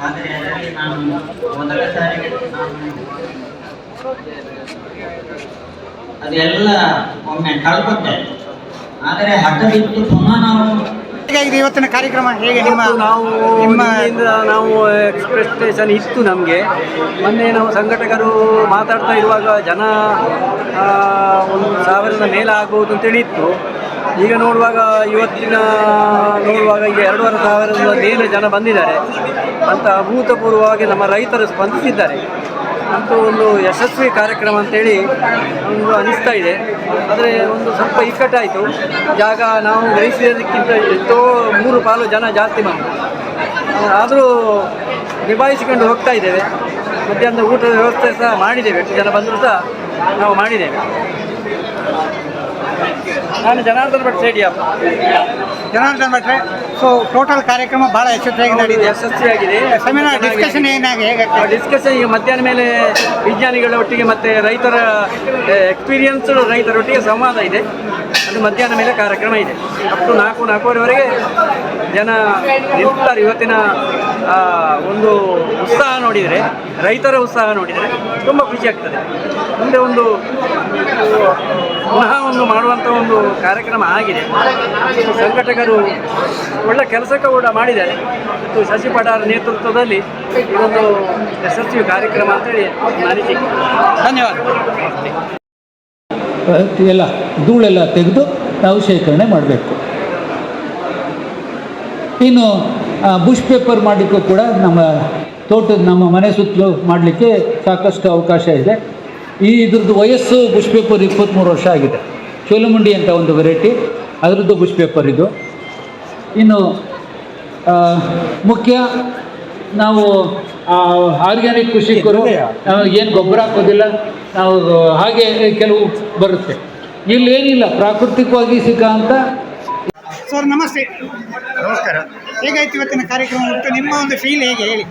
ಆದರೆ ಅದರಲ್ಲಿ ನಾನು ಮೊದಲ ಸಾರಿಗೆ ಅದೆಲ್ಲ ಒಮ್ಮೆ ಕಳ್ಕೊಂಡೆ. ಆದರೆ ಹಠದಿಟ್ಟು ಪುನಃ ನಾವು ಇವತ್ತಿನ ಕಾರ್ಯಕ್ರಮ ಹೇಗೆ ನಾವು ಎಕ್ಸ್ಪೆಕ್ಟೇಷನ್ ಇತ್ತು ನಮಗೆ. ಮೊನ್ನೆ ನಾವು ಸಂಘಟಕರು ಮಾತಾಡ್ತಾ ಇರುವಾಗ ಜನ 1,000ದ ಮೇಲೆ ಆಗ್ಬೋದು ಅಂತೇಳಿ ಇತ್ತು. ಈಗ ನೋಡುವಾಗ ಈಗ 2,500 ಮೇಲೆ ಜನ ಬಂದಿದ್ದಾರೆ ಅಂತ ಅಭೂತಪೂರ್ವವಾಗಿ ನಮ್ಮ ರೈತರು ಸ್ಪಂದಿಸಿದ್ದಾರೆ. ಅಂತೂ ಒಂದು ಯಶಸ್ವಿ ಕಾರ್ಯಕ್ರಮ ಅಂತೇಳಿ ಒಂದು ಅನಿಸ್ತಾ ಇದೆ. ಆದರೆ ಒಂದು ಸ್ವಲ್ಪ ಇಕ್ಕಟ್ಟಾಯಿತು. ಜಾಗ ನಾವು ಗ್ರಹಿಸಿದ್ದಕ್ಕಿಂತ ಎಷ್ಟೋ 3 ಪಾಲು ಜನ ಜಾಸ್ತಿ ಬಂದರು. ಆದರೂ ನಿಭಾಯಿಸಿಕೊಂಡು ಹೋಗ್ತಾ ಇದ್ದೇವೆ. ಮಧ್ಯಾಹ್ನದ ಊಟದ ವ್ಯವಸ್ಥೆ ಸಹ ಮಾಡಿದ್ದೇವೆ. ಎಷ್ಟು ಜನ ಬಂದರೂ ಸಹ ನಾವು ಮಾಡಿದ್ದೇವೆ. ನಾನು ಜನಾರ್ದನ್ ಭಟ್ ಸೇಡಿಯಪ್ಪ. ಜನಾರ್ದನ್ ಭಟ್ರೆ, ಸೊ ಟೋಟಲ್ ಕಾರ್ಯಕ್ರಮ ಭಾಳ ಯಶಸ್ವಿಯಾಗಿದೆ. ಸೆಮಿನಾರ್ ಡಿಸ್ಕಷನ್ ಹೇಗೆ ಡಿಸ್ಕಷನ್ ಈಗ ಮಧ್ಯಾಹ್ನ ಮೇಲೆ ವಿಜ್ಞಾನಿಗಳ ಒಟ್ಟಿಗೆ ಮತ್ತು ರೈತರ ಎಕ್ಸ್ಪೀರಿಯನ್ಸ್ಡ್ ರೈತರೊಟ್ಟಿಗೆ ಸಂವಾದ ಇದೆ. ಅದು ಮಧ್ಯಾಹ್ನ ಮೇಲೆ ಕಾರ್ಯಕ್ರಮ ಇದೆ. ಅಪ್ ಟು 4-4:15ವರೆಗೆ ಜನ ನಿಲ್ತಾರೆ. ಇವತ್ತಿನ ಒಂದು ಉತ್ಸಾಹ ನೋಡಿದರೆ, ರೈತರ ಉತ್ಸಾಹ ನೋಡಿದರೆ ತುಂಬ ಖುಷಿ ಆಗ್ತದೆ. ಮುಂದೆ ಒಂದು ಪುನಃ ಒಂದು ಮಾಡುವಂಥ ಒಂದು ಕಾರ್ಯಕ್ರಮ ಆಗಿದೆ. ಸಂಘಟಕರು ಒಳ್ಳೆ ಕೆಲಸ ಕೂಡ ಮಾಡಿದ್ದಾರೆ. ಮತ್ತು ಶಶಿ ಪಡಾರ್ ನೇತೃತ್ವದಲ್ಲಿ ಇದೊಂದು ಯಶಸ್ವಿ ಕಾರ್ಯಕ್ರಮ ಅಂತೇಳಿ ಅನಿಸಿಕೆ. ಧನ್ಯವಾದ. ಎಲ್ಲ ಧೂಳೆಲ್ಲ ತೆಗೆದು ನಾವು ಶೇಖರಣೆ ಮಾಡಬೇಕು. ಇನ್ನು ಬುಷ್ ಪೇಪರ್ ಮಾಡಲಿಕ್ಕೂ ಕೂಡ ನಮ್ಮ ಮನೆ ಸುತ್ತಲೂ ಮಾಡಲಿಕ್ಕೆ ಸಾಕಷ್ಟು ಅವಕಾಶ ಇದೆ. ಇದ್ರದ್ದು ವಯಸ್ಸು ಬುಷ್ ಪೇಪರ್ 23 ವರ್ಷ ಆಗಿದೆ. ಚೋಲಮುಂಡಿ ಅಂತ ಒಂದು ವೆರೈಟಿ, ಅದರದ್ದು ಬುಷ್ ಪೇಪರ್ ಇದು. ಇನ್ನು ಮುಖ್ಯ ನಾವು ಆರ್ಗ್ಯಾನಿಕ್ ಕೃಷಿಕರು ಏನು ಗೊಬ್ಬರ ಹಾಕೋದಿಲ್ಲ ನಾವು, ಹಾಗೆ ಕೆಲವು ಬರುತ್ತೆ. ಇಲ್ಲೇನಿಲ್ಲ, ಪ್ರಾಕೃತಿಕವಾಗಿ ಸಿಗೋಂಥ. ಸರ್ ನಮಸ್ತೆ. ನಮಸ್ಕಾರ. ಹೇಗಾಯ್ತು ಇವತ್ತಿನ ಕಾರ್ಯಕ್ರಮ? ಮತ್ತು ನಿಮ್ಮ ಒಂದು ಫೀಲ್ ಹೇಗೆ ಹೇಳಿ.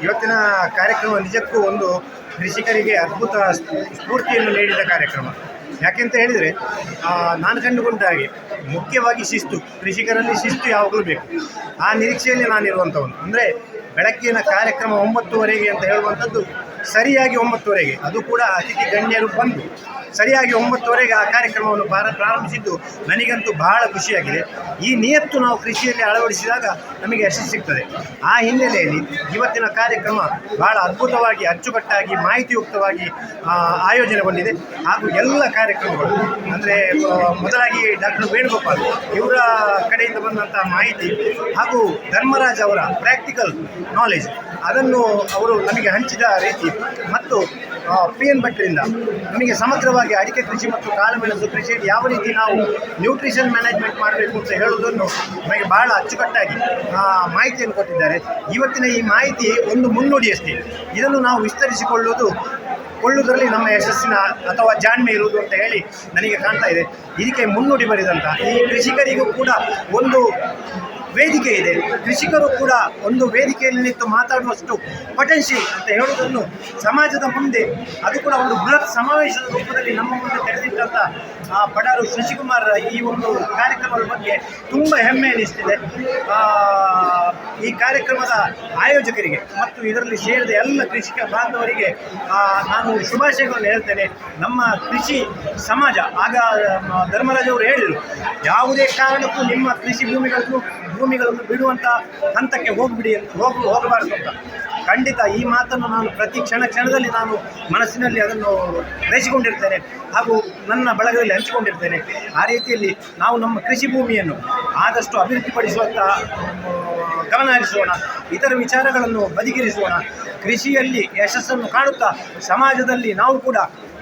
ಇವತ್ತಿನ ಕಾರ್ಯಕ್ರಮ ನಿಜಕ್ಕೂ ಒಂದು ಕೃಷಿಕರಿಗೆ ಅದ್ಭುತ ಸ್ಫೂರ್ತಿಯನ್ನು ನೀಡಿದ ಕಾರ್ಯಕ್ರಮ. ಯಾಕೆಂತ ಹೇಳಿದರೆ ನಾನು ಕಂಡುಕೊಂಡ ಹಾಗೆ ಮುಖ್ಯವಾಗಿ ಶಿಸ್ತು, ಕೃಷಿಕರಲ್ಲಿ ಶಿಸ್ತು ಯಾವಾಗಲೂ ಬೇಕು. ಆ ನಿರೀಕ್ಷೆಯಲ್ಲಿ ನಾನಿರುವಂಥವನು. ಅಂದರೆ ಬೆಳಗ್ಗಿನ ಕಾರ್ಯಕ್ರಮ 9:30 ಅಂತ ಹೇಳುವಂಥದ್ದು ಸರಿಯಾಗಿ 9:30, ಅದು ಕೂಡ ಅತಿಥಿ ಗಣ್ಯರು ಬಂದು ಸರಿಯಾಗಿ 9:30 ಆ ಕಾರ್ಯಕ್ರಮವನ್ನು ಪ್ರಾರಂಭಿಸಿದ್ದು ನನಗಂತೂ ಬಹಳ ಖುಷಿಯಾಗಿದೆ. ಈ ನಿಯತ್ತು ನಾವು ಕೃಷಿಯಲ್ಲಿ ಅಳವಡಿಸಿದಾಗ ನಮಗೆ ಯಶಸ್ಸು ಸಿಗ್ತದೆ. ಆ ಹಿನ್ನೆಲೆಯಲ್ಲಿ ಇವತ್ತಿನ ಕಾರ್ಯಕ್ರಮ ಬಹಳ ಅದ್ಭುತವಾಗಿ, ಅಚ್ಚುಕಟ್ಟಾಗಿ, ಮಾಹಿತಿಯುಕ್ತವಾಗಿ ಆಯೋಜನೆಗೊಂಡಿದೆ. ಹಾಗೂ ಎಲ್ಲ ಕಾರ್ಯಕ್ರಮಗಳು ಅಂದರೆ ಮೊದಲಾಗಿ ಡಾಕ್ಟರ್ ವೇಣುಗೋಪಾಲ್ ಇವರ ಕಡೆಯಿಂದ ಬಂದಂಥ ಮಾಹಿತಿ ಹಾಗೂ ಧರ್ಮರಾಜ್ ಅವರ ಪ್ರಾಕ್ಟಿಕಲ್ ನಾಲೆಜ್ ಅದನ್ನು ಅವರು ನಮಗೆ ಹಂಚಿದ ರೀತಿ, ಮತ್ತು PN ಭಟ್ರಿಂದ ನಮಗೆ ಸಮಗ್ರವಾಗಿ ಅಡಿಕೆ ಕೃಷಿ ಮತ್ತು ಕಾಳುಮೆಣಸು ಕೃಷಿಯಲ್ಲಿ ಯಾವ ರೀತಿ ನಾವು ನ್ಯೂಟ್ರಿಷನ್ ಮ್ಯಾನೇಜ್ಮೆಂಟ್ ಮಾಡಬೇಕು ಅಂತ ಹೇಳುವುದನ್ನು ನಮಗೆ ಬಹಳ ಅಚ್ಚುಕಟ್ಟಾಗಿ ಮಾಹಿತಿಯನ್ನು ಕೊಟ್ಟಿದ್ದಾರೆ. ಇವತ್ತಿನ ಈ ಮಾಹಿತಿ ಒಂದು ಮುನ್ನುಡಿಯಷ್ಟೇ. ಇದನ್ನು ನಾವು ವಿಸ್ತರಿಸಿಕೊಳ್ಳುವುದರಲ್ಲಿ ನಮ್ಮ ಯಶಸ್ಸಿನ ಅಥವಾ ಜಾಣ್ಮೆ ಇರುವುದು ಅಂತ ಹೇಳಿ ನನಗೆ ಕಾಣ್ತಾ ಇದೆ. ಇದಕ್ಕೆ ಮುನ್ನುಡಿ ಬರೆದಂಥ ಈ ಕೃಷಿಕರಿಗೂ ಕೂಡ ಒಂದು ವೇದಿಕೆ ಇದೆ. ಕೃಷಿಕರು ಕೂಡ ಒಂದು ವೇದಿಕೆಯಲ್ಲಿ ನಿಂತು ಮಾತಾಡುವಷ್ಟು ಪೊಟೆನ್ಷಿಯಲ್ ಅಂತ ಹೇಳುವುದನ್ನು ಸಮಾಜದ ಮುಂದೆ, ಅದು ಕೂಡ ಒಂದು ಬೃಹತ್ ಸಮಾವೇಶದ ರೂಪದಲ್ಲಿ ನಮ್ಮ ಮುಂದೆ ತೆರೆದಿಟ್ಟಂಥ ಪಡಾರು ಶಶಿಕುಮಾರ್ ಈ ಒಂದು ಕಾರ್ಯಕ್ರಮದ ಬಗ್ಗೆ ತುಂಬ ಹೆಮ್ಮೆ ಅನ್ನಿಸ್ತಿದೆ. ಈ ಕಾರ್ಯಕ್ರಮದ ಆಯೋಜಕರಿಗೆ ಮತ್ತು ಇದರಲ್ಲಿ ಸೇರಿದ ಎಲ್ಲ ಕೃಷಿಕ ಬಾಂಧವರಿಗೆ ನಾನು ಶುಭಾಶಯಗಳನ್ನು ಹೇಳ್ತೇನೆ. ನಮ್ಮ ಕೃಷಿ ಸಮಾಜ, ಆಗ ಧರ್ಮರಾಜ್ ಅವರು ಹೇಳಿದರು, ಯಾವುದೇ ಕಾರಣಕ್ಕೂ ನಿಮ್ಮ ಕೃಷಿ ಭೂಮಿಗಳನ್ನು ಬಿಡುವಂಥ ಹಂತಕ್ಕೆ ಹೋಗಬಾರದು ಅಂತ. ಖಂಡಿತ ಈ ಮಾತನ್ನು ನಾನು ಪ್ರತಿ ಕ್ಷಣದಲ್ಲಿ ನಾನು ಮನಸ್ಸಿನಲ್ಲಿ ಅದನ್ನು ಗ್ರಹಿಸಿಕೊಂಡಿರ್ತೇನೆ ಹಾಗೂ ನನ್ನ ಬಳಗದಲ್ಲಿ ಹಂಚಿಕೊಂಡಿರ್ತೇನೆ. ಆ ರೀತಿಯಲ್ಲಿ ನಾವು ನಮ್ಮ ಕೃಷಿ ಭೂಮಿಯನ್ನು ಆದಷ್ಟು ಅಭಿವೃದ್ಧಿಪಡಿಸುವಂಥ ಗಮನ ಹರಿಸೋಣ, ಇತರ ವಿಚಾರಗಳನ್ನು ಬದಿಗಿರಿಸೋಣ. ಕೃಷಿಯಲ್ಲಿ ಯಶಸ್ಸನ್ನು ಕಾಣುತ್ತಾ ಸಮಾಜದಲ್ಲಿ ನಾವು ಕೂಡ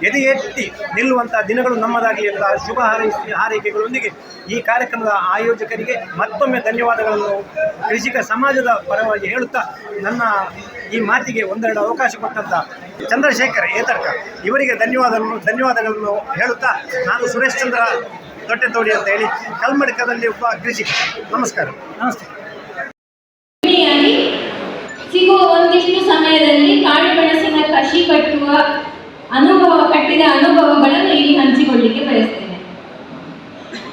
ಎದೆ ಎತ್ತಿ ನಿಲ್ಲುವಂಥ ದಿನಗಳು ನಮ್ಮದಾಗಲಿ ಎಂಬ ಶುಭ ಹಾರೈಕೆಗಳೊಂದಿಗೆ ಈ ಕಾರ್ಯಕ್ರಮದ ಆಯೋಜಕರಿಗೆ ಮತ್ತೊಮ್ಮೆ ಧನ್ಯವಾದಗಳನ್ನು ಕೃಷಿಕ ಸಮಾಜದ ಪರವಾಗಿ ಹೇಳುತ್ತಾ, ನನ್ನ ಈ ಮಾತಿಗೆ ಒಂದೆರಡು ಅವಕಾಶ ಕೊಟ್ಟಂಥ ಚಂದ್ರಶೇಖರ್ ಏತರ್ಕ ಇವರಿಗೆ ಧನ್ಯವಾದಗಳನ್ನು ಹೇಳುತ್ತಾ, ನಾನು ಸುರೇಶ್ ಚಂದ್ರ ದೊಡ್ಡತೋಡಿ ಅಂತ ಹೇಳಿ ಕಲ್ಮಡ್ಕದಲ್ಲಿ ಒಬ್ಬ ಕೃಷಿಕ. ನಮಸ್ಕಾರ. ನಮಸ್ತೆ. ಸಿಗುವ ಒಂದಿಷ್ಟು ಸಮಯದಲ್ಲಿ ಕಾಳುಮೆಣಸಿನ ಕಸಿ ಕಟ್ಟುವ ಕಟ್ಟಿದ ಅನುಭವಗಳನ್ನು ಇಲ್ಲಿ ಹಂಚಿಕೊಳ್ಳಿಕ್ಕೆ ಬಯಸ್ತೇನೆ.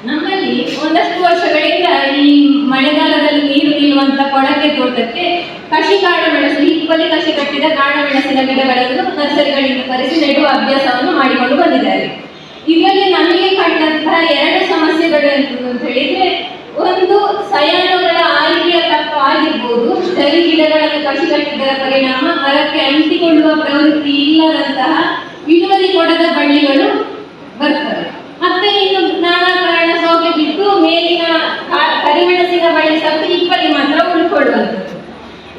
ನಮ್ಮಲ್ಲಿ ಒಂದಷ್ಟು ವರ್ಷಗಳಿಂದ ಈ ಮಳೆಗಾಲದಲ್ಲಿ ನೀರು ನಿಲ್ಲುವಂತ ಕೊಳಕೆ ತೋಟಕ್ಕೆ ಕೃಷಿ ಕಾಳುಮೆಣಸು, ಹಿಪ್ಪಲಿ ಕೃಷಿ ಕಟ್ಟಿದ ಕಾಳುಮೆಣಸಿನ ಗಿಡಗಳನ್ನು ನರ್ಸರಿಗಳಿಂದ ತರಿಸಿ ನೆಡುವ ಅಭ್ಯಾಸವನ್ನು ಮಾಡಿಕೊಂಡು ಬಂದಿದ್ದಾರೆ. ಇದರಲ್ಲಿ ನಮಗೆ ಕಂಡಂತಹ 2 ಸಮಸ್ಯೆಗಳು ಅಂತ ಹೇಳಿದ್ರೆ, ಒಂದು ಸಯಾನುಗಳ ಆಯ್ಕೆಯ ತಪ್ಪ ಆಗಿರ್ಬೋದು. ಜರಿ ಗಿಡಗಳನ್ನು ಕೃಷಿ ಕಟ್ಟಿದ್ದರ ಪರಿಣಾಮ ಮರಕ್ಕೆ ಅಂಟಿಕೊಳ್ಳುವ ಪ್ರವೃತ್ತಿ ಇಲ್ಲದಂತಹ ಇಳುವರಿ ಕೊಡದ ಬಳ್ಳಿಗಳು ಬರ್ತವೆ. ಮತ್ತೆ ಇನ್ನು ನಾನಾ ಕಾರಣ ಸೋಗೆ ಬಿದ್ದು ಮೇಲಿನ ಕರಿಮೆಣಸಿನ ಬಳ್ಳಿ ಸತ್ತು ಹಿಪ್ಪಲಿ ಮಾತ್ರ ಉಳ್ಕೊಳ್ಳುವಂಥದ್ದು.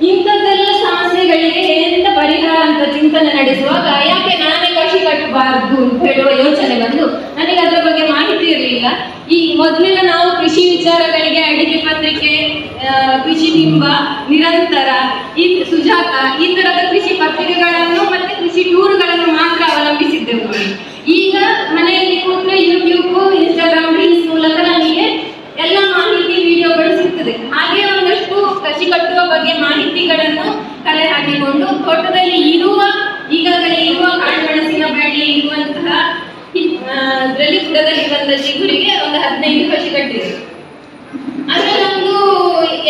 ಇಂಥದ್ದೆಲ್ಲ ಸಮಸ್ಯೆಗಳಿಗೆ ಎಂತ ಪರಿಹಾರ ಅಂತ ಚಿಂತನೆ ನಡೆಸುವಾಗ ಯಾಕೆ ನಾನೇ ಕೃಷಿ ಕಟ್ಟಬಾರದು ಅಂತ ಹೇಳುವ ಯೋಚನೆ ಬಂದು ನನಗೆ ಅದರ ಬಗ್ಗೆ ಮಾಹಿತಿ ಇರಲಿಲ್ಲ. ಈ ಮೊದಲೆಲ್ಲ ನಾವು ಕೃಷಿ ವಿಚಾರಗಳಿಗೆ ಅಡಿಕೆ ಪತ್ರಿಕೆ, ಕೃಷಿ ಬಿಂಬ, ನಿರಂತರ, ಸುಜಾತ ಈ ತರದ ಕೃಷಿ ಪತ್ರಿಕೆಗಳನ್ನು ಮತ್ತೆ ಕೃಷಿ ಟೂರ್ಗಳನ್ನು ಮಾತ್ರ ಅವಲಂಬಿಸಿದ್ದೆವು. ಈಗ ಮನೆಯಲ್ಲಿ ಕೂತ್ರೆ ಯೂಟ್ಯೂಬ್, ಇನ್ಸ್ಟಾಗ್ರಾಮ್ ರೀಲ್ಸ್ ಮೂಲಕ ನಮಗೆ ಎಲ್ಲ ಮಾಹಿತಿ, ವಿಡಿಯೋಗಳು ಸಿಗ್ತದೆ. ಹಾಗೆ ಒಂದಷ್ಟು ಕೃಷಿ ಕಟ್ಟುವ ಬಗ್ಗೆ ಮಾಹಿತಿಗಳನ್ನು ಕಲೆ ಹಾಕಿಕೊಂಡು ತೋಟದಲ್ಲಿ ಈಗಾಗಲೇ ಇರುವ ಕಾಳುಮೆಣಸಿನ ಬಳ್ಳಿ ಇರುವಂತಹ ಅದರಲ್ಲಿ ಬುಡದಲ್ಲಿ ಬಂದ ಚಿಗುರಿಗೆ ಒಂದು 15 ಕೃಷಿ ಕಟ್ಟಿದೆ. ಅದರಲ್ಲಿ ಒಂದು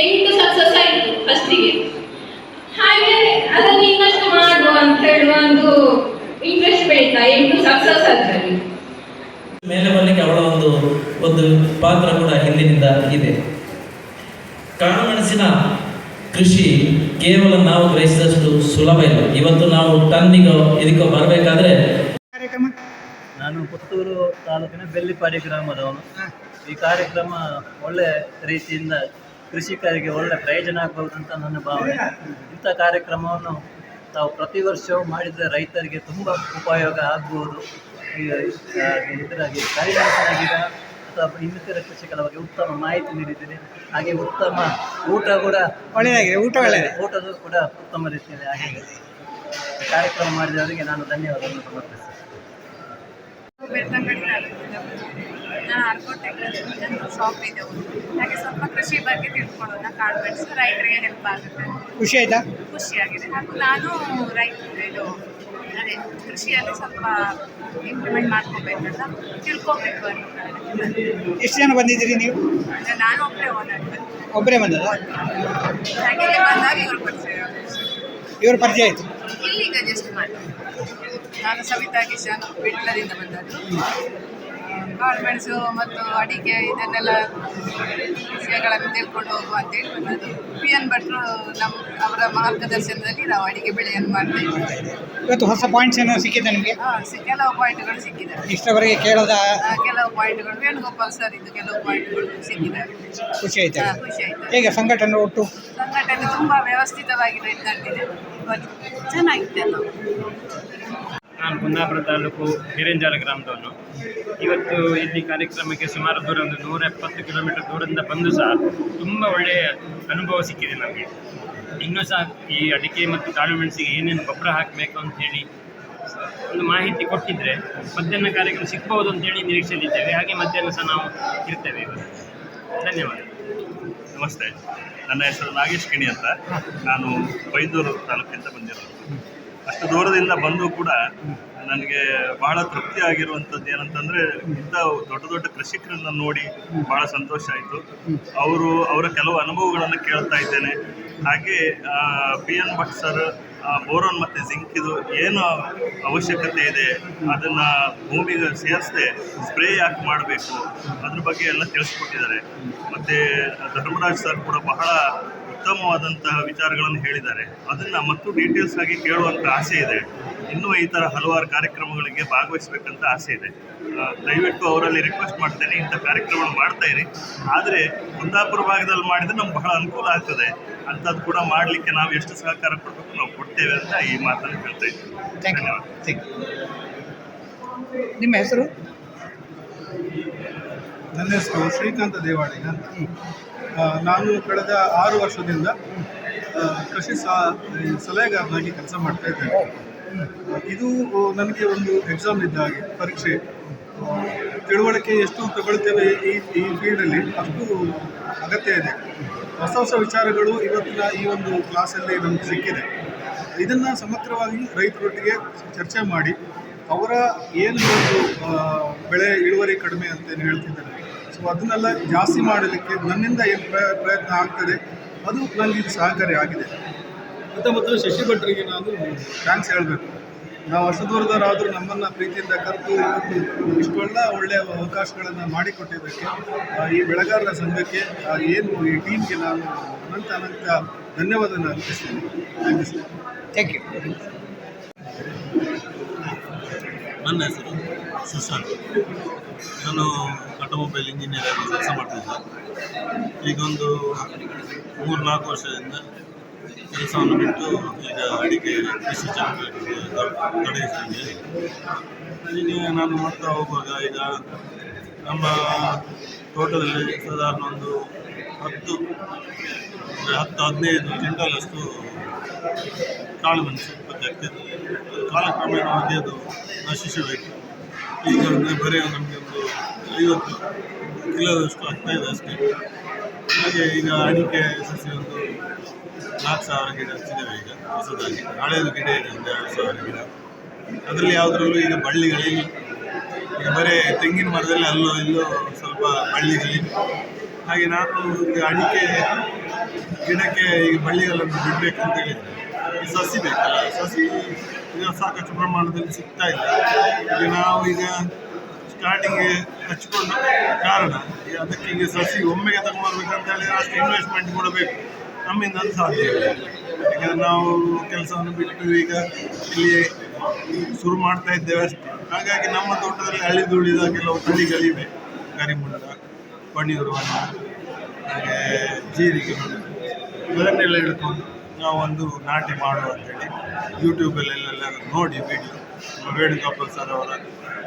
8 ಸಕ್ಸಸ್ ಆಯಿತು ಫಸ್ಟಿಗೆ. ಹಾಗೆ ಅದನ್ನು ಇನ್ನಷ್ಟು ಮಾಡುವ ಅಂತ ಹೇಳುವ ಒಂದು ಇಂಟ್ರೆಸ್ಟ್ ಬೆಳೀತಾ 8 ಸಕ್ಸಸ್ ಅದರಲ್ಲಿ ಮೇಲೆ ಬರಲಿಕ್ಕೆ ಅವಳ ಒಂದು ಪಾತ್ರ ಕೂಡ ಹಿಂದಿನಿಂದ ಇದೆ. ಕಾಳುಮೆಣಸಿನ ಕೃಷಿ ಕೇವಲ ನಾವು ಗ್ರಹಿಸಿದಷ್ಟು ಸುಲಭ ಇಲ್ಲ. ಇವತ್ತು ನಾವು ಟನ್ನಿಗೋ ಇದಕ್ಕೋ ಬರಬೇಕಾದ್ರೆ ಕಾರ್ಯಕ್ರಮ ನಾನು ಪುತ್ತೂರು ತಾಲೂಕಿನ ಬೆಳ್ಳಿಪಾಡಿ ಗ್ರಾಮದವನು. ಈ ಕಾರ್ಯಕ್ರಮ ಒಳ್ಳೆ ರೀತಿಯಿಂದ ಕೃಷಿಕರಿಗೆ ಒಳ್ಳೆ ಪ್ರಯೋಜನ ಆಗ್ಬೋದು ಅಂತ ನನ್ನ ಭಾವನೆ. ಇಂಥ ಕಾರ್ಯಕ್ರಮವನ್ನು ತಾವು ಪ್ರತಿ ವರ್ಷವೂ ಮಾಡಿದರೆ ರೈತರಿಗೆ ತುಂಬ ಉಪಯೋಗ ಆಗ್ಬೋದು. ಇದರಾಗಿ ಕರಿಮೆಣಸಿನ ಗಿಡ ಅಥವಾ ಇನ್ನಿತರ ಕೃಷಿಗಳ ಬಗ್ಗೆ ಉತ್ತಮ ಮಾಹಿತಿ ನೀಡಿದ್ದೀನಿ. ಹಾಗೆ ಉತ್ತಮ ಊಟ ಕೂಡ ಒಳ್ಳೆಯದಾಗಿದೆ, ಊಟದ ಕೂಡ ಉತ್ತಮ ರೀತಿಯಲ್ಲಿ ಆಗಿದೆ. ಕಾರ್ಯಕ್ರಮ ಮಾಡಿದವರಿಗೆ ನಾನು ಧನ್ಯವಾದವನ್ನು ಸಮರ್ಪಿಸ್ತೇನೆ. ನಾನು ಆರ್ಕೋಟೆಕ್ ಶಾಪ್ ಇದೆ, ಹಾಗೆ ಸ್ವಲ್ಪ ಕೃಷಿ ಬಗ್ಗೆ ತಿಳ್ಕೊಳ್ಳೋಣ. ಕಾಳುಮೆಣಸು ರೈತರಿಗೆ ಹೆಲ್ಪ್ ಆಗುತ್ತೆ. ಖುಷಿ ಆಯ್ತಾ? ಖುಷಿಯಾಗಿದೆ. ಹಾಗೂ ನಾನು ಅದೇ ಕೃಷಿಯಲ್ಲಿ ಸ್ವಲ್ಪ ಇಂಪ್ಲಿಮೆಂಟ್ ಮಾಡ್ಕೋಬೇಕಂತ ತಿಳ್ಕೊಬೇಕು ಅನ್ನೋ ಕಾರಣಕ್ಕೆ. ಎಷ್ಟು ಜನ ಬಂದಿದ್ದೀರಿ ನೀವು? ನಾನು ಒಬ್ಬರೇ ಬಂದದ? ಹಾಗೆ ಬಂದಾಗ ಇವ್ರ ಪರಿಚಯ ಆಯಿತು. ಇಲ್ಲಿಗ ಜಸ್ಟ್ ಮಾಡಿ. ನಾನು ಸವಿತಾ ಕಿಶನ್ ಬೆಟ್ಲದಿಂದ ಬಂದದ್ದು. ಕಾಳುಮೆಣಸು ಮತ್ತು ಅಡಿಕೆ ಇದನ್ನೆಲ್ಲ ವಿಷಯಗಳನ್ನು ತಿಳ್ಕೊಂಡು ಹೋಗುವ ಅಂತೇಳಿ ಬಂದದ್ದು. PN ಭಟ್ರು ಅವರ ಮಾರ್ಗದರ್ಶನದಲ್ಲಿ ನಾವು ಅಡಿಕೆ ಬೆಳೆಯನ್ನು ಮಾಡ್ತೇವೆ. ಇವತ್ತು ಹೊಸ ಪಾಯಿಂಟ್ಸ್ ಏನೋ ಸಿಕ್ಕಿದೆ ನಿಮಗೆ? ಕೆಲವು ಪಾಯಿಂಟ್ಗಳು ಸಿಕ್ಕಿದೆ. ಇಷ್ಟವರೆಗೆ ಕೇಳದ ಕೆಲವು ಪಾಯಿಂಟ್ಗಳು ವೇಣುಗೋಪಾಲ್ ಸರ್ ಇದ್ದು ಕೆಲವು ಪಾಯಿಂಟ್ಗಳು ಸಿಕ್ಕಿದ್ದಾರೆ. ಖುಷಿ ಆಯ್ತಾ? ಖುಷಿ ಆಯ್ತು. ಹೇಗೆ ಸಂಘಟನೆ ಒಟ್ಟು? ಸಂಘಟನೆ ತುಂಬ ವ್ಯವಸ್ಥಿತವಾಗಿ ನಡೆದಿದೆ, ಚೆನ್ನಾಗಿದೆ. ನಾನು ಕುಂದಾಪುರ ತಾಲೂಕು ಹಿರೇಂಜಾಲ ಗ್ರಾಮದವನು. ಇವತ್ತು ಇಲ್ಲಿ ಕಾರ್ಯಕ್ರಮಕ್ಕೆ ಸುಮಾರು ದೂರ ಒಂದು 170 ಕಿಲೋಮೀಟರ್ ದೂರದಿಂದ ಬಂದು ಸಹ ತುಂಬ ಒಳ್ಳೆಯ ಅನುಭವ ಸಿಕ್ಕಿದೆ ನಮಗೆ. ಇನ್ನೂ ಸಹ ಈ ಅಡಿಕೆ ಮತ್ತು ಕಾಳುಮೆಣಸಿಗೆ ಏನೇನು ಗೊಬ್ಬರ ಹಾಕಬೇಕು ಅಂಥೇಳಿ ಒಂದು ಮಾಹಿತಿ ಕೊಟ್ಟಿದ್ದರೆ ಮಧ್ಯಾಹ್ನ ಕಾರ್ಯಕ್ರಮ ಸಿಗ್ಬೋದು ಅಂತೇಳಿ ನಿರೀಕ್ಷೆಯಲ್ಲಿದ್ದೇವೆ. ಹಾಗೆ ಮಧ್ಯಾಹ್ನ ಸಹ ನಾವು ಇರ್ತೇವೆ ಇವತ್ತು. ಧನ್ಯವಾದ. ನಮಸ್ತೆ, ನನ್ನ ಹೆಸರು ನಾಗೇಶ್ ಕಿಣಿ ಅಂತ. ನಾನು ಬೈಂದೂರು ತಾಲೂಕಿಂದ ಬಂದಿರೋದು. ಅಷ್ಟು ದೂರದಿಂದ ಬಂದು ಕೂಡ ನನಗೆ ಬಹಳ ತೃಪ್ತಿ ಆಗಿರುವಂಥದ್ದು ಏನಂತಂದರೆ, ಇಂಥ ದೊಡ್ಡ ದೊಡ್ಡ ಕೃಷಿಕರನ್ನು ನೋಡಿ ಭಾಳ ಸಂತೋಷ ಆಯಿತು. ಅವರ ಕೆಲವು ಅನುಭವಗಳನ್ನು ಕೇಳ್ತಾ ಇದ್ದೇನೆ. ಹಾಗೆ PN ಭಟ್ ಸರ್ ಬೋರೋನ್ ಮತ್ತು ಜಿಂಕಿದು ಏನು ಅವಶ್ಯಕತೆ ಇದೆ ಅದನ್ನು ಭೂಮಿಗೆ ಸೇರಿಸದೆ ಸ್ಪ್ರೇ ಯಾಕೆ ಮಾಡಬೇಕು ಅದ್ರ ಬಗ್ಗೆ ಎಲ್ಲ ತಿಳಿಸ್ಕೊಟ್ಟಿದ್ದಾರೆ. ಮತ್ತು ಧರ್ಮರಾಜ್ ಸರ್ ಕೂಡ ಬಹಳ ಉತ್ತಮವಾದಂತಹ ವಿಚಾರಗಳನ್ನು ಹೇಳಿದ್ದಾರೆ. ಅದನ್ನು ಮತ್ತು ಡೀಟೇಲ್ಸ್ ಆಗಿ ಕೇಳುವಂಥ ಆಸೆ ಇದೆ. ಇನ್ನೂ ಈ ಥರ ಹಲವಾರು ಕಾರ್ಯಕ್ರಮಗಳಿಗೆ ಭಾಗವಹಿಸಬೇಕಂತ ಆಸೆ ಇದೆ. ದಯವಿಟ್ಟು ಅವರಲ್ಲಿ ರಿಕ್ವೆಸ್ಟ್ ಮಾಡ್ತೇನೆ, ಇಂಥ ಕಾರ್ಯಕ್ರಮ ಮಾಡ್ತಾಯಿರಿ. ಆದರೆ ಕುಂದಾಪುರ ಭಾಗದಲ್ಲಿ ಮಾಡಿದರೆ ನಮ್ಗೆ ಬಹಳ ಅನುಕೂಲ ಆಗ್ತದೆ. ಅಂಥದ್ದು ಕೂಡ ಮಾಡಲಿಕ್ಕೆ ನಾವು ಎಷ್ಟು ಸಹಕಾರ ಕೊಡಬೇಕು ನಾವು ಕೊಡ್ತೇವೆ ಅಂತ ಈ ಮಾತನ್ನು ಹೇಳ್ತಾ ಇದ್ದೀವಿ. ಧನ್ಯವಾದ. ನಿಮ್ಮ ಹೆಸರು? ನನ್ನ ಹೆಸರು ಶ್ರೀಕಾಂತ ದೇವಾಡಿಗ. ನಾನು ಕಳೆದ 6 ವರ್ಷದಿಂದ ಕೃಷಿ ಸಲಹೆಗಾರನಾಗಿ ಕೆಲಸ ಮಾಡ್ತಾ ಇದ್ದೇನೆ. ಇದು ನನಗೆ ಒಂದು ಎಕ್ಸಾಮ್ ಇದ್ದ ಹಾಗೆ, ಪರೀಕ್ಷೆ. ತಿಳುವಳಿಕೆ ಎಷ್ಟು ತಗೊಳ್ತೇವೆ ಈ ಫೀಲ್ಡಲ್ಲಿ ಅಷ್ಟು ಅಗತ್ಯ ಇದೆ. ಹೊಸ ಹೊಸ ವಿಚಾರಗಳು ಇವತ್ತಿನ ಈ ಒಂದು ಕ್ಲಾಸಲ್ಲಿ ನಮಗೆ ಸಿಕ್ಕಿದೆ. ಇದನ್ನು ಸಮಗ್ರವಾಗಿ ರೈತರೊಟ್ಟಿಗೆ ಚರ್ಚೆ ಮಾಡಿ ಅವರ ಏನು ಒಂದು ಬೆಳೆ ಇಳುವರಿ ಕಡಿಮೆ ಅಂತೇನು ಹೇಳ್ತಿದ್ದಾರೆ, ಸೊ ಅದನ್ನೆಲ್ಲ ಜಾಸ್ತಿ ಮಾಡಲಿಕ್ಕೆ ನನ್ನಿಂದ ಏನು ಪ್ರಯತ್ನ ಆಗ್ತದೆ ಅದು ನನಗೆ ಇದು ಸಹಕಾರಿ ಆಗಿದೆ. ಮತ್ತು ಶಶಿ ಭಟ್ರಿಗೆ ನಾನು ಥ್ಯಾಂಕ್ಸ್ ಹೇಳಬೇಕು. ನಾವು ಅಷ್ಟು ದೂರದವರಾದರೂ ನಮ್ಮನ್ನು ಪ್ರೀತಿಯಿಂದ ಕರೆದು ಇವತ್ತು ಒಳ್ಳೆಯ ಅವಕಾಶಗಳನ್ನು ಮಾಡಿಕೊಟ್ಟಿದ್ದಕ್ಕೆ ಈ ಬೆಳೆಗಾರರ ಸಂಘಕ್ಕೆ ಏನು ಈ ಟೀಮ್ಗೆ ನಾನು ಅನಂತ ಧನ್ಯವಾದನ ಅರ್ಪಿಸ್ತೇನೆ. Thank you sir. Thank you. ನನ್ನ ಹೆಸರು ಸುಶಾಂತ್. ನಾನು ಆಟೋಮೊಬೈಲ್ ಇಂಜಿನಿಯರ್ ಆಗಿ ಕೆಲಸ ಮಾಡ್ತಿದ್ದೆ. ಈಗೊಂದು 3-4 ವರ್ಷದಿಂದ ಕೆಲಸವನ್ನು ಬಿಟ್ಟು ಈಗ ಅಡಿಕೆ ಕೃಷಿ ಚಟುವಟಿಕೆ ತೊಡಗಿಸಿದ್ದೀನಿ. ಈಗ ನಾನು ಮಾಡ್ತಾ ಹೋಗುವಾಗ ಈಗ ನಮ್ಮ ತೋಟದಲ್ಲಿ ಸಾಧಾರಣ ಒಂದು 10-15 ಕ್ವಿಂಟಲಷ್ಟು ಕಾಳುಮೆಣಸು ಉತ್ಪತ್ತಿ ಕಾಲಕ್ರಮೇಣವಾಗಿ ಅದು ನಶಿಸಬೇಕು. ಈಗ ಬರೀ ನಮಗೆ ಒಂದು 50 ಕಿಲೋದಷ್ಟು ಆಗ್ತಾಯಿದೆ ಅಷ್ಟೇ. ಹಾಗೆ ಈಗ ಅಡಿಕೆ ಸಸಿ ಒಂದು 4,000 ಗಿಡ ಹಚ್ಚಿದ್ದೇವೆ ಈಗ ಹೊಸದಾಗಿ. ಹಳೆಯದು ಗಿಡ ಇದೆ ಒಂದು 2,000 ಗಿಡ. ಅದರಲ್ಲಿ ಯಾವುದರಲ್ಲೂ ಈಗ ಬಳ್ಳಿಗಳಿಲ್ಲ. ಈಗ ಬರೀ ತೆಂಗಿನ ಮರದಲ್ಲಿ ಅಲ್ಲೋ ಇಲ್ಲೋ ಸ್ವಲ್ಪ ಬಳ್ಳಿಗಳಿವೆ. ಹಾಗೆ ನಾನು ಈಗ ಅಡಿಕೆ ಗಿಡಕ್ಕೆ ಈಗ ಬಳ್ಳಿಗಳನ್ನು ಬಿಡಬೇಕಂತ ಹೇಳಿದರೆ ಈ ಸಸಿ ಬೇಕಲ್ಲ, ಸಸಿ ಈಗ ಸಾಕಷ್ಟು ಪ್ರಮಾಣದಲ್ಲಿ ಸಿಗ್ತಾ ಇಲ್ಲ. ಈಗ ನಾವು ಈಗ ಸ್ಟಾರ್ಟಿಂಗ್ಗೆ ಹಚ್ಕೊಂಡ ಕಾರಣ ಈಗ ಅದಕ್ಕೆ ಈಗ ಸಸಿ ಒಮ್ಮೆಗೆ ತಗೊಂಡ್ಬರ್ಬೇಕಂತ ಹೇಳಿದರೆ ಅಷ್ಟು ಇನ್ವೆಸ್ಟ್ಮೆಂಟ್ ಕೂಡ ಬೇಕು. ನಮ್ಮಿಂದ ಅದು ಸಾಧ್ಯ ಇಲ್ಲ. ಯಾಕಂದರೆ ನಾವು ಕೆಲಸವನ್ನು ಬಿಟ್ಟು ಈಗ ಇಲ್ಲಿ ಶುರು ಮಾಡ್ತಾ ಇದ್ದೇವೆ ಅಷ್ಟೇ. ಹಾಗಾಗಿ ನಮ್ಮ ತೋಟದಲ್ಲಿ ಅಳಿದುಳಿದ ಕೆಲವು ತಳಿಗಳಿವೆ. ಕರಿಮುಂಡ, ಪನ್ನೀರು ವನ, ಹಾಗೆ ಜೀರಿಗೆ ಇವರನ್ನೆಲ್ಲ ಹಿಡ್ಕೊಂಡು ನಾವು ಒಂದು ನಾಟಿ ಮಾಡುವ ಅಂತೇಳಿ ಯೂಟ್ಯೂಬಲ್ಲೆಲ್ಲ ನೋಡಿ ವಿಡಿಯೋ ವೇಣುಗೋಪಾಲ್ ಸರ್ ಅವರ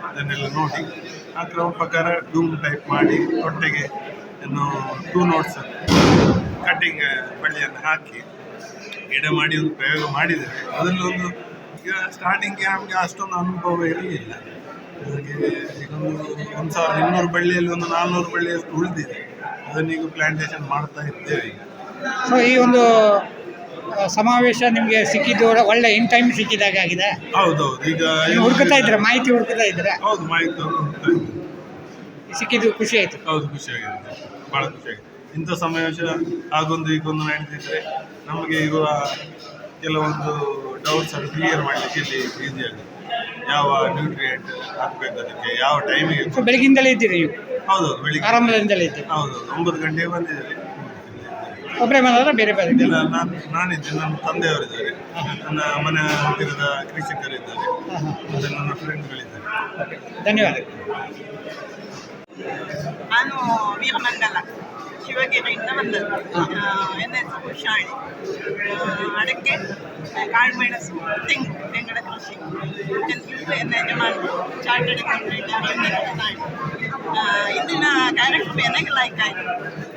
ಅದನ್ನೆಲ್ಲ ನೋಡಿ ಆ ಕ್ರಮ ಪ್ರಕಾರ ಡೂಮ್ ಟೈಪ್ ಮಾಡಿ ಹೊಟ್ಟೆಗೆ ಇನ್ನು 2 ನೋಟ್ಸ್ ಕಟ್ಟಿಂಗ್ ಬಳ್ಳಿಯನ್ನು ಹಾಕಿ ಗಿಡ ಮಾಡಿ ಒಂದು ಪ್ರಯೋಗ ಮಾಡಿದರೆ ಅದರಲ್ಲಿ ಒಂದು ಈಗ ಸ್ಟಾರ್ಟಿಂಗ್ಗೆ ನಮಗೆ ಅಷ್ಟೊಂದು ಅನುಭವ ಇರಲಿಲ್ಲ. ಹಾಗೆ ಈಗ ಒಂದು 1,200 ಬಳ್ಳಿಯಲ್ಲಿ ಒಂದು 400 ಬಳ್ಳಿಯಷ್ಟು ಉಳಿದಿದೆ. ಅದನ್ನೀಗ ಪ್ಲಾಂಟೇಶನ್ ಮಾಡ್ತಾ ಇದ್ದೇವೆ ಈಗ. ಸೊ ಈ ಒಂದು ಸಮಾವೇಶ ನಿಮಗೆ ಸಿಕ್ಕಿದ್ದು ಒಳ್ಳೆ ಇನ್ ಟೈಮ್ ಸಿಕ್ಕಿದಾಗ ಆಗಿದೆ. ಹೌದೌದು. ಈಗ ಹುಡುಕ್ತಾ ಇದ್ರೆ ಮಾಹಿತಿ ಹುಡುಕ್ತಾ ಇದ್ರೆ ಹೌದು ಮಾಹಿತಿ ಸಿಕ್ಕಿದ್ದು ಖುಷಿ ಆಯಿತು. ಹೌದು ಖುಷಿಯಾಗಿದೆ, ಭಾಳ ಖುಷಿಯಾಗಿದೆ. ಇಂಥ ಸಮಾವೇಶ ಆಗೊಂದು ಈಗೊಂದು ನಡೆದಿದ್ದರೆ ನಮಗೆ ಈಗ ಕೆಲವೊಂದು ಡೌಟ್ಸ್ ಅನ್ನು ಕ್ಲಿಯರ್ ಮಾಡಲಿಕ್ಕೆ ಇಲ್ಲಿ ಈಸಿ ಆಗುತ್ತೆ. ಯಾವ ನ್ಯೂಟ್ರಿಯೆಂಟ್ ಹಾಕಬೇಕು, ಅದಕ್ಕೆ ಯಾವ ಟೈಮಿಗೆ. ಬೆಳಗಿಂದಲೇ ಇದ್ದೀರಿ ನೀವು? ಹೌದೌದು, ಬೆಳಿಗ್ಗೆ ಆರಂಭದಿಂದಲೇ ಇದ್ದೀರಿ? ಹೌದೌದು, 9 ಗಂಟೆಗೆ ಬಂದಿದ್ದೀರಿ. ಒಬ್ಬರೇ ಬಂದಾದ್ರೆ ಬೇರೆ ಬೇರೆ? ಇಲ್ಲ, ನಾನಿದ್ದೆ, ನನ್ನ ತಂದೆಯವರಿದ್ದಾರೆ, ನನ್ನ ಮನೆ ಹತ್ತಿರದ ಕೃಷಿಕರಿದ್ದಾರೆ, ಮತ್ತು ನನ್ನ ಫ್ರೆಂಡ್ಗಳಿದ್ದಾರೆ. ಧನ್ಯವಾದ. ನಾನು ವೀರಮಂಗಲ ಶಿವಗಿರಿಯಿಂದ ಬಂದದ್ದು. ನನ್ನ ಹೆಸರು ಶಾಣಿ. ಅಡಿಕೆ, ಕಾಳುಮೆಣಸು, ತೆಂಗಿನ ಕೃಷಿ ಇದು ನನ್ನ ಯಜಮಾನರು ಚಾರ್ಟರ್ಡ್ ಅಕೌಂಟೆಂಟ್ ಇಂದಿನ ಕಾರ್ಯಕ್ರಮ ನನಗೆ ಲೈಕ್ ಆಯಿತು.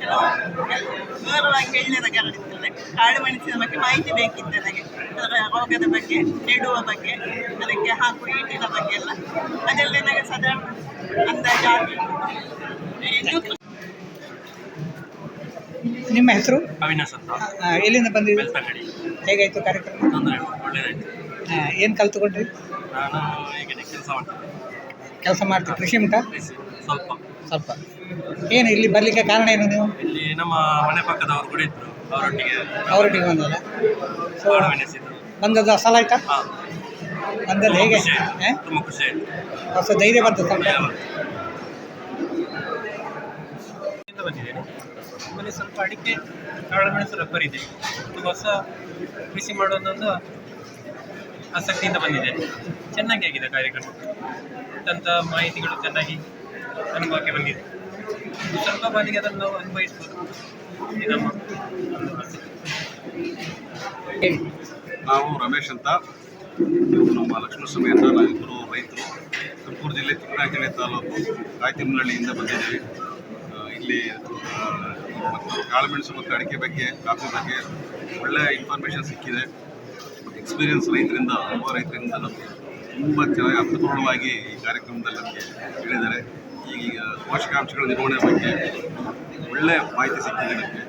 ಕೆಲವು ವಿವರವಾಗಿ ಹೇಳಬೇಕಾಗಿರ್ತದೆ. ಕಾಳುಮೆಣಸಿನ ಬಗ್ಗೆ ಮಾಹಿತಿ ಬೇಕಿತ್ತು ನನಗೆ, ಅದರ ರೋಗದ ಬಗ್ಗೆ, ನೆಡುವ ಬಗ್ಗೆ, ಅದಕ್ಕೆ ಹಾಕುವ ಈಟಿನ ಬಗ್ಗೆ ಎಲ್ಲ ಅದೆಲ್ಲ ನನಗೆ ಸಾಧಾರಣ ಅಂದಾಜು. ನಿಮ್ಮ ಹೆಸರು? ಅವಿನಾಶ್ ಅಂತ. ಎಲ್ಲಿಂದ ಬಂದಿದ್ದೀರಿ? ಬೆಳ್ತಂಗಡಿ. ಹೇಗಾಯಿತು ಕಾರ್ಯಕ್ರಮ? ತೊಂದರೆ ಒಳ್ಳೆಯದಾಯಿತು. ಏನು ಕಲ್ತ್ಕೊಂಡ್ರಿ? ನಾನು ಈಗ ಕೆಲಸ ಮಾಡ್ತೀನಿ. ಕೆಲಸ ಮಾಡ್ತೀವಿ. ಕೃಷಿ ಉಂಟಾ? ಸ್ವಲ್ಪ ಸ್ವಲ್ಪ. ಏನು ಇಲ್ಲಿ ಬರಲಿಕ್ಕೆ ಕಾರಣ ಏನು? ನೀವು ಇಲ್ಲಿ ನಮ್ಮ ಮನೆ ಪಕ್ಕದವರು ಕೂಡ ಇದ್ರು, ಅವರೊಟ್ಟಿಗೆ ಬಂದಲ್ಲ? ಸೊ ಕಾಳುಮೆಣಸಿದ್ರು. ಬಂದದ್ದು ಅಸಲ ಆಯ್ತಾ? ಬಂದಲ್ಲಿ ಹೇಗೆ? ತುಂಬ ಖುಷಿ ಆಯಿತು. ಹೊಸ ಧೈರ್ಯ ಬಂತು ಸ್ವಲ್ಪ? ಬಂದಿದ್ದೇನೆ. ನಮ್ಮಲ್ಲಿ ಸ್ವಲ್ಪ ಅಡಿಕೆ, ಕಾಳುಮೆಣಸು, ರಬ್ಬರ್ ಇದೆ. ಒಂದು ಹೊಸ ಕೃಷಿ ಮಾಡೋದೊಂದು ಆಸಕ್ತಿಯಿಂದ ಬಂದಿದ್ದೇನೆ. ಚೆನ್ನಾಗಿ ಆಗಿದೆ ಕಾರ್ಯಕ್ರಮ. ಇಂಥ ಮಾಹಿತಿಗಳು ಚೆನ್ನಾಗಿ ಅನುಭವಕ್ಕೆ ಬಂದಿದೆ. ಸ್ವಲ್ಪ ಬಾರಿಗೆ ಅದನ್ನು ನಾವು ಅನ್ವಯಿಸ್ಬೋದು. ಇದು ನಮ್ಮ ಆಸೆ. ನಾವು ರಮೇಶ್ ಅಂತ, ನಮ್ಮ ಲಕ್ಷ್ಮೀಸ್ವಾಮಿ ಅಂತ, ನಾವಿಬ್ಬರು ರೈತರು. ತುಮಕೂರು ಜಿಲ್ಲೆ ಚಿಕ್ಕನಾಯಕನಹಳ್ಳಿ ತಾಲೂಕು ಕಾಯ್ತಿಮ್ಮನಹಳ್ಳಿಯಿಂದ ಬಂದಿದ್ದೀವಿ. ಇಲ್ಲಿ ಕಾಳುಮೆಣಸು ಮತ್ತು ಅಡಿಕೆ ಬಗ್ಗೆ, ಕಾಫಿ ಬಗ್ಗೆ ಒಳ್ಳೆಯ ಇನ್ಫಾರ್ಮೇಷನ್ ಸಿಕ್ಕಿದೆ. ಎಕ್ಸ್ಪೀರಿಯನ್ಸ್ ರೈತರಿಂದ, ಯುವ ರೈತರಿಂದ ನಮಗೆ ತುಂಬ ಚೆನ್ನಾಗಿ ಅರ್ಥಪೂರ್ಣವಾಗಿ ಈ ಕಾರ್ಯಕ್ರಮದಲ್ಲಿ ನಮಗೆ ಹೇಳಿದ್ದಾರೆ. ಈಗ ಪೋಷಕಾಂಶಗಳ ನಿರ್ವಹಣೆ ಬಗ್ಗೆ ಒಳ್ಳೆಯ ಮಾಹಿತಿ ಸಿಕ್ಕಿದೆ ನಮಗೆ.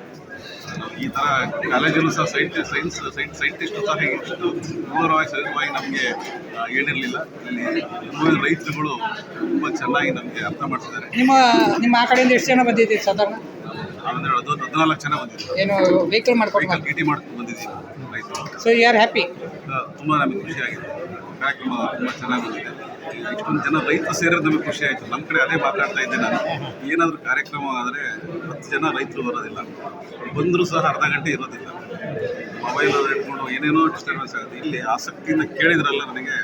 ಈ ಥರ ಕಾಲೇಜಲ್ಲೂ ಸಹ ಸೈಂಟಿಸ್ಟು ಸಹ ಇಷ್ಟು ವಿವರವಾಗಿ ನಮಗೆ ಹೇಳಿರಲಿಲ್ಲ. ಇಲ್ಲಿ ರೈತರುಗಳು ತುಂಬ ಚೆನ್ನಾಗಿ ನಮಗೆ ಅರ್ಥ ಮಾಡಿಸಿದ್ದಾರೆ. ನಿಮ್ಮ ಆ ಕಡೆಯಿಂದ ಎಷ್ಟು ಜನ ಬಂದಿದ್ದೀರಿ ಸಾಧಾರಣ? ಅಂದರೆ 14 ಜನ ಬಂದಿದ್ದೀವಿ. ಏನು ವೆಹಿಕಲ್ ಮಾಡ್ಕೊಂಡು ಟಿ ಮಾಡ್ಕೊಂಡು ಬಂದಿದ್ದೀವಿ ರೈತರು. So you are happy? ತುಂಬ ನಮಗೆ ಖುಷಿಯಾಗಿದೆ. ಕಾರ್ಯಕ್ರಮ ತುಂಬ ಚೆನ್ನಾಗಿ ಬಂದಿದೆ. ಇಷ್ಟೊಂದು ಜನ ರೈತರು ಸೇರಿದ್ರೆ ನಮಗೆ ಖುಷಿ ಆಯಿತು. ನಮ್ಮ ಕಡೆ ಅದೇ ಮಾತಾಡ್ತಾ ಇದ್ದೆ ನಾನು. ಏನಾದರೂ ಕಾರ್ಯಕ್ರಮ ಆದರೆ 10 ಜನ ರೈತರು ಬರೋದಿಲ್ಲ, ಬಂದರೂ ಸಹ ಅರ್ಧ ಗಂಟೆ ಇರೋದಿಲ್ಲ, ಮೊಬೈಲ್ ಇಟ್ಕೊಂಡು ಏನೇನೋ ಡಿಸ್ಟರ್ಬೆನ್ಸ್ ಆಗುತ್ತೆ. ಇಲ್ಲಿ ಆಸಕ್ತಿಯಿಂದ ಕೇಳಿದ್ರಲ್ಲ, ನನಗೆ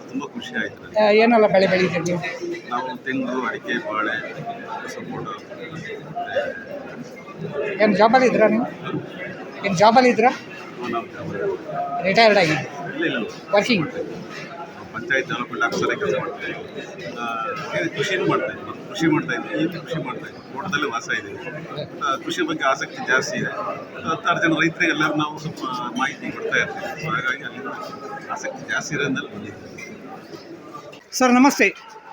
ತುಂಬ ಖುಷಿ ಆಯಿತು. ಏನೆಲ್ಲ ಬೆಳೆ ಬೆಳೀತೀರಿ ನೀವು? ನಾವು ತೆಂಗು, ಅಡಿಕೆ, ಬಾಳೆ, ಸಪೋಟ. ಏನು ಜಾಬಲ್ಲಿ ಇದ್ರಾ ನೀವು? ಏನು ಜಾಬಲ್ಲಿ ಇದ್ರಾ? ರಿಟೈರ್ಡ್ ಆಗಿ? ಇಲ್ಲ, ವರ್ಕಿಂಗ್ ಪಂಚಾಯತ್ ಡೆವಲಪ್ಮೆಂಟ್ ಆಫೀಸರೇ ಕೆಲಸ ಮಾಡ್ತಾಯಿದ್ದೀವಿ. ಕೃಷಿ ಮಾಡ್ತಾಯಿದ್ವಿ. ಈಗ ಕೃಷಿ ಮಾಡ್ತಾಯಿದ್ವಿ. ತೋಟದಲ್ಲೇ ವಾಸ ಇದ್ದೀವಿ. ಕೃಷಿ ಬಗ್ಗೆ ಆಸಕ್ತಿ ಜಾಸ್ತಿ ಇದೆ. 10 ಜನ ರೈತರಿಗೆ ಎಲ್ಲರೂ ನಾವು ಸ್ವಲ್ಪ ಮಾಹಿತಿ ಕೊಡ್ತಾ ಇರ್ತೀವಿ. ಹಾಗಾಗಿ ಅಲ್ಲಿಂದ ಆಸಕ್ತಿ ಜಾಸ್ತಿ ಇರೋದ್ರಲ್ಲಿ ಬಂದಿದ್ದೀವಿ. ಸರ್ ನಮಸ್ತೆ.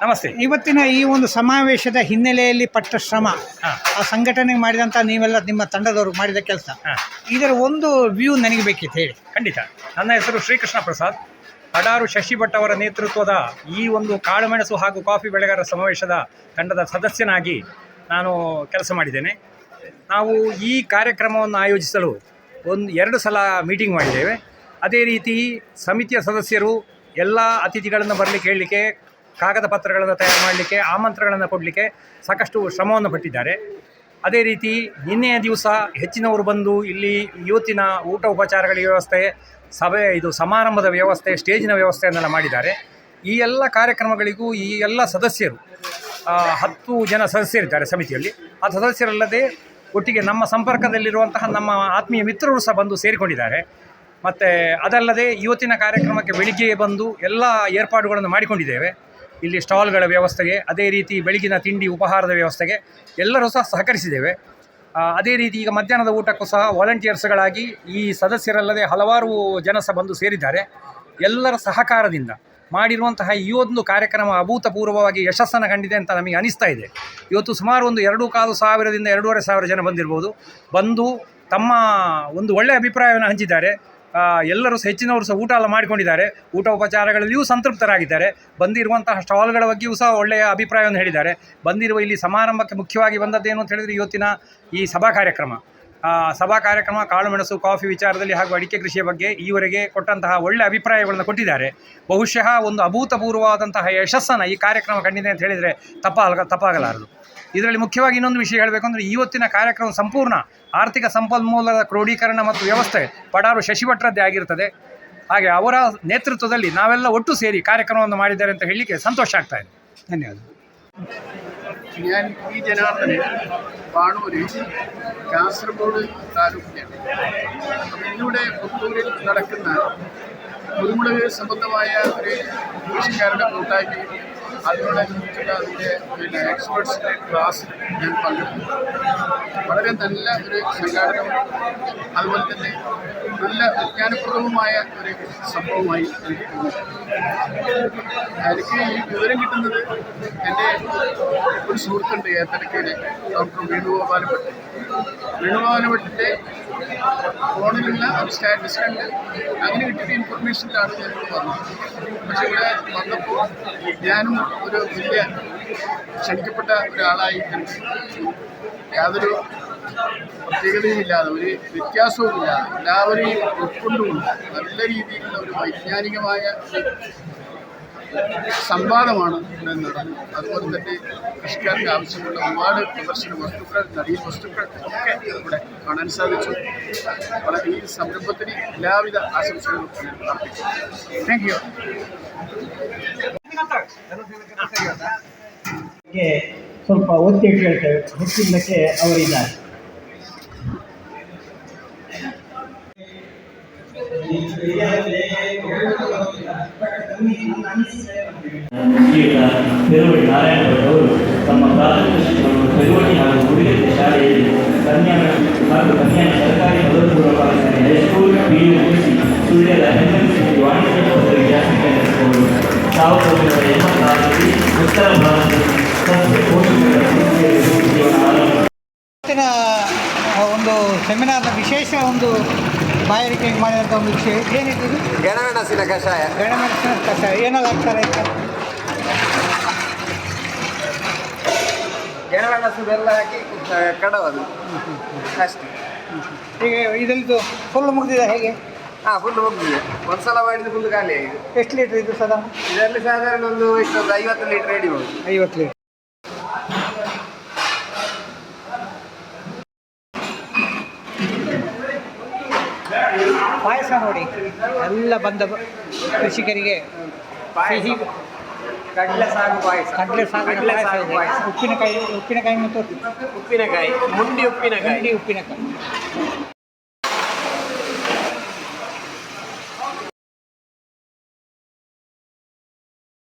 ನಮಸ್ತೆ. ಇವತ್ತಿನ ಈ ಒಂದು ಸಮಾವೇಶದ ಹಿನ್ನೆಲೆಯಲ್ಲಿ ಪಟ್ಟ ಶ್ರಮ, ಆ ಸಂಘಟನೆ ಮಾಡಿದಂಥ ನೀವೆಲ್ಲ ನಿಮ್ಮ ತಂಡದವರು ಮಾಡಿದ ಕೆಲಸ, ಇದರ ಒಂದು ವ್ಯೂ ನನಗೆ ಬೇಕಿತ್ತು, ಹೇಳಿ. ಖಂಡಿತ. ನನ್ನ ಹೆಸರು ಶ್ರೀಕೃಷ್ಣ ಪ್ರಸಾದ್. ಅಡಾರು ಶಶಿ ಭಟ್ ಅವರ ನೇತೃತ್ವದ ಈ ಒಂದು ಕಾಳುಮೆಣಸು ಹಾಗೂ ಕಾಫಿ ಬೆಳೆಗಾರರ ಸಮಾವೇಶದ ತಂಡದ ಸದಸ್ಯನಾಗಿ ನಾನು ಕೆಲಸ ಮಾಡಿದ್ದೇನೆ. ನಾವು ಈ ಕಾರ್ಯಕ್ರಮವನ್ನು ಆಯೋಜಿಸಲು 2 ಸಲ ಮೀಟಿಂಗ್ ಮಾಡಿದ್ದೇವೆ. ಅದೇ ರೀತಿ ಸಮಿತಿಯ ಸದಸ್ಯರು ಎಲ್ಲ ಅತಿಥಿಗಳನ್ನು ಬರಲಿಕ್ಕೆ ಹೇಳಲಿಕ್ಕೆ, ಕಾಗದ ಪತ್ರಗಳನ್ನು ತಯಾರು ಮಾಡಲಿಕ್ಕೆ, ಆಮಂತ್ರಣಗಳನ್ನು ಕೊಡಲಿಕ್ಕೆ ಸಾಕಷ್ಟು ಶ್ರಮವನ್ನು ಪಟ್ಟಿದ್ದಾರೆ. ಅದೇ ರೀತಿ ನಿನ್ನೆಯ ದಿವಸ ಹೆಚ್ಚಿನವರು ಬಂದು ಇಲ್ಲಿ ಇವತ್ತಿನ ಊಟ ಉಪಚಾರಗಳ ವ್ಯವಸ್ಥೆ, ಸಮಾರಂಭದ ವ್ಯವಸ್ಥೆ, ಸ್ಟೇಜಿನ ವ್ಯವಸ್ಥೆಯನ್ನೆಲ್ಲ ಮಾಡಿದ್ದಾರೆ. ಈ ಎಲ್ಲ ಕಾರ್ಯಕ್ರಮಗಳಿಗೂ ಈ ಎಲ್ಲ ಸದಸ್ಯರು 10 ಜನ ಸದಸ್ಯರಿದ್ದಾರೆ ಸಮಿತಿಯಲ್ಲಿ. ಆ ಸದಸ್ಯರಲ್ಲದೆ ಒಟ್ಟಿಗೆ ನಮ್ಮ ಸಂಪರ್ಕದಲ್ಲಿರುವಂತಹ ನಮ್ಮ ಆತ್ಮೀಯ ಮಿತ್ರರು ಸಹ ಬಂದು ಸೇರಿಕೊಂಡಿದ್ದಾರೆ. ಮತ್ತು ಅದಲ್ಲದೆ ಇವತ್ತಿನ ಕಾರ್ಯಕ್ರಮಕ್ಕೆ ಬೆಳಿಗ್ಗೆ ಬಂದು ಎಲ್ಲ ಏರ್ಪಾಡುಗಳನ್ನು ಮಾಡಿಕೊಂಡಿದ್ದೇವೆ. ಇಲ್ಲಿ ಸ್ಟಾಲ್ಗಳ ವ್ಯವಸ್ಥೆಗೆ, ಅದೇ ರೀತಿ ಬೆಳಗಿನ ತಿಂಡಿ ಉಪಹಾರದ ವ್ಯವಸ್ಥೆಗೆ ಎಲ್ಲರೂ ಸಹ ಸಹಕರಿಸಿದ್ದೇವೆ. ಅದೇ ರೀತಿ ಈಗ ಮಧ್ಯಾಹ್ನದ ಊಟಕ್ಕೂ ಸಹ ವಾಲಂಟಿಯರ್ಸ್ಗಳಾಗಿ ಈ ಸದಸ್ಯರಲ್ಲದೆ ಹಲವಾರು ಜನ ಸಹ ಬಂದು ಸೇರಿದ್ದಾರೆ. ಎಲ್ಲರ ಸಹಕಾರದಿಂದ ಮಾಡಿರುವಂತಹ ಈ ಒಂದು ಕಾರ್ಯಕ್ರಮ ಅಭೂತಪೂರ್ವವಾಗಿ ಯಶಸ್ಸನ್ನು ಕಂಡಿದೆ ಅಂತ ನಮಗೆ ಅನಿಸ್ತಾ ಇದೆ. ಇವತ್ತು ಸುಮಾರು ಒಂದು 2,500ದಿಂದ 2,500 ಜನ ಬಂದಿರ್ಬೋದು. ಬಂದು ತಮ್ಮ ಒಂದು ಒಳ್ಳೆಯ ಅಭಿಪ್ರಾಯವನ್ನು ಹಂಚಿದ್ದಾರೆ. ಎಲ್ಲರೂ ಸಹ ಹೆಚ್ಚಿನವರು ಸಹ ಊಟ ಎಲ್ಲ ಮಾಡಿಕೊಂಡಿದ್ದಾರೆ. ಊಟ ಉಪಚಾರಗಳಲ್ಲಿಯೂ ಸಂತೃಪ್ತರಾಗಿದ್ದಾರೆ. ಬಂದಿರುವಂತಹ ಸ್ಟಾಲ್ಗಳ ಬಗ್ಗೆಯೂ ಸಹ ಒಳ್ಳೆಯ ಅಭಿಪ್ರಾಯವನ್ನು ಹೇಳಿದ್ದಾರೆ. ಬಂದಿರುವ ಇಲ್ಲಿ ಸಮಾರಂಭಕ್ಕೆ ಮುಖ್ಯವಾಗಿ ಬಂದದ್ದೇನು ಅಂತ ಹೇಳಿದರೆ ಇವತ್ತಿನ ಈ ಸಭಾ ಕಾರ್ಯಕ್ರಮ ಕಾಳುಮೆಣಸು ಕಾಫಿ ವಿಚಾರದಲ್ಲಿ ಹಾಗೂ ಅಡಿಕೆ ಕೃಷಿಯ ಬಗ್ಗೆ ಈವರೆಗೆ ಕೊಟ್ಟಂತಹ ಒಳ್ಳೆಯ ಅಭಿಪ್ರಾಯಗಳನ್ನು ಕೊಟ್ಟಿದ್ದಾರೆ. ಬಹುಶಃ ಒಂದು ಅಭೂತಪೂರ್ವವಾದಂತಹ ಯಶಸ್ಸನ್ನು ಈ ಕಾರ್ಯಕ್ರಮ ಕಂಡಿದೆ ಅಂತ ಹೇಳಿದರೆ ತಪ್ಪಾಗಲಾರದು. ಇದರಲ್ಲಿ ಮುಖ್ಯವಾಗಿ ಇನ್ನೊಂದು ವಿಷಯ ಹೇಳಬೇಕು ಅಂದರೆ ಇವತ್ತಿನ ಕಾರ್ಯಕ್ರಮ ಸಂಪೂರ್ಣ ಆರ್ಥಿಕ ಸಂಪನ್ಮೂಲದ ಕ್ರೋಢೀಕರಣ ಮತ್ತು ವ್ಯವಸ್ಥೆ ಪಡಾರು ಶಶಿ ಭಟ್ರದ್ದೇ ಆಗಿರ್ತದೆ. ಹಾಗೆ ಅವರ ನೇತೃತ್ವದಲ್ಲಿ ನಾವೆಲ್ಲ ಒಟ್ಟು ಸೇರಿ ಕಾರ್ಯಕ್ರಮವನ್ನು ಮಾಡಿದ್ದಾರೆ ಅಂತ ಹೇಳಲಿಕ್ಕೆ ಸಂತೋಷ ಆಗ್ತಾ ಇದೆ. ಧನ್ಯವಾದ. ഞാൻ ഈ ജനാർദ്ദനൻ വാണൂര് കാസർഗോഡ് താലൂക്കിലാണ്. ഇന്നിവിടെ പുത്തൂരിൽ നടക്കുന്ന കുരുമുളക് സംബന്ധമായ ഒരു കൃഷിക്കാരുടെ കൂട്ടായ്മയും അതിനോടനുബന്ധിച്ചുള്ള അതിൻ്റെ എക്സ്പേർട്സിൻ്റെ ക്ലാസ്സിൽ ഞാൻ പങ്കെടുത്തു. വളരെ നല്ല ഒരു സംഘാടനം, അതുപോലെ തന്നെ നല്ല വിജ്ഞാനപ്രദവുമായ ഒരു സംഭവമായി എനിക്ക് തോന്നി. എനിക്ക് ഈ വിവരം കിട്ടുന്നത് എൻ്റെ ഒരു സുഹൃത്തുണ്ട് ഏത്തടക്കയിലെ ഡോക്ടർ വേണുഗോപാലഭട്ടിൻ്റെ ഫോണിലുള്ള ഒരു സ്റ്റാറ്റസ് കണ്ട് അങ്ങനെ കിട്ടിയ ഇൻഫർമേഷനിലാണ് ഞാനിവിടെ വന്നത്. പക്ഷേ ഇവിടെ വന്നപ്പോൾ ഞാനും ഒരു വലിയ ക്ഷണിക്കപ്പെട്ട ഒരാളായി യാതൊരു പ്രത്യേകതയുമില്ലാതെ, ഒരു വ്യത്യാസവുമില്ലാതെ എല്ലാവരെയും ഉൾക്കൊണ്ടുകൊണ്ട് നല്ല രീതിയിലുള്ള ഒരു വൈജ്ഞാനികമായ സംവാദമാണ് ഇവിടെ നടന്നത്. അതുപോലെ തന്നെ കൃഷിക്കാർക്ക് ആവശ്യമുള്ള ഒരുപാട് പ്രദർശന വസ്തുക്കൾ, നടീൽ വസ്തുക്കൾ ഒക്കെ ഇവിടെ കാണാൻ സാധിച്ചു. വളരെ ഈ സംരംഭത്തിന് എല്ലാവിധ ആശംസകളും അർപ്പിക്കുന്നു. Thank you. ಸ್ವಲ್ಪ ಒತ್ತಿ ಕೇಳ್ತೇವೆ, ಗೊತ್ತಿಲ್ಲಕ್ಕೆ ಅವರಿದ್ದಾರೆ. ತಿರುವಳಿ ನಾರಾಯಣ ಭಟ್ ಅವರು ತಮ್ಮ ಪ್ರಾಥಮಿಕ ಶಿಕ್ಷಣವನ್ನು ತಿರುವಳಿ ಹಾಗೂ ಮೂಡಿಗೆರೆ ಶಾಲೆಯಲ್ಲಿ ಕನ್ಯಾ ಹಾಗೂ ಕನ್ಯಾ ಸರ್ಕಾರಿ ಪದವಿ ಪೂರ್ವ ಕಾಲೇಜಿನ ಹೈಸ್ಕೂಲ್ PUC ಸುಳ್ಯದ MNC ವಾಣಿಜ್ಯ ಪದವಿ ವಿದ್ಯಾಸಂಸ್ಥೆ ನಡೆಸಿಕೊಂಡು 1986ರಲ್ಲಿ ಉತ್ತರ ಭಾರತದ ಸಸ್ಯ ಪೋಷಕರ ಜೀವನ ಆರಂಭ. ಒಂದು ಸೆಮಿನಾರ್ನ ವಿಶೇಷ ಒಂದು ಬಾಯಾರಿಕೆ ಮಾಡಿದಂಥ ಒಂದು ವಿಷಯ ಏನಿದೆ ಇದು? ಗೆಣಮೆಣಸಿನ ಕಷಾಯ. ಗೆಣಮೆಣಸಿನ ಕಷಾಯ ಏನೆಲ್ಲ ಹಾಕ್ತಾರೆ ಇದಕ್ಕೆ? ಗೆಣಮೆಣಸು ಬೆಲ್ಲ ಹಾಕಿ ಕಡವದು ಅಷ್ಟೇ. ಈಗ ಇದರದ್ದು ಫುಲ್ ಮುಗಿದಿದೆ ಹೇಗೆ? ಹಾಂ, ಫುಲ್ ಮುಗಿದಿದೆ. ಒಂದ್ಸಲ ಮಾಡಿದ್ದು ಫುಲ್ ಖಾಲಿ ಆಗಿದೆ. ಎಷ್ಟು ಲೀಟ್ರ್ ಇದು ಸಾಧಾರಣ? ಇದರಲ್ಲಿ ಸಾಧಾರಣ ಒಂದು 50 ಲೀಟರ್ ರೆಡಿ ಹೋಗುದು. 50 ಲೀಟರ್. ಪಾಯಸ ನೋಡಿ, ಎಲ್ಲ ಬಂದ ಕೃಷಿಕರಿಗೆ ಸಿಹಿ ಕಡಲೆ ಸಾಗು ಪಾಯಸ. ಉಪ್ಪಿನಕಾಯಿ ಮತ್ತು ಉಪ್ಪಿನಕಾಯಿ, ಮುಂಡಿ ಉಪ್ಪಿನಕಾಯಿ.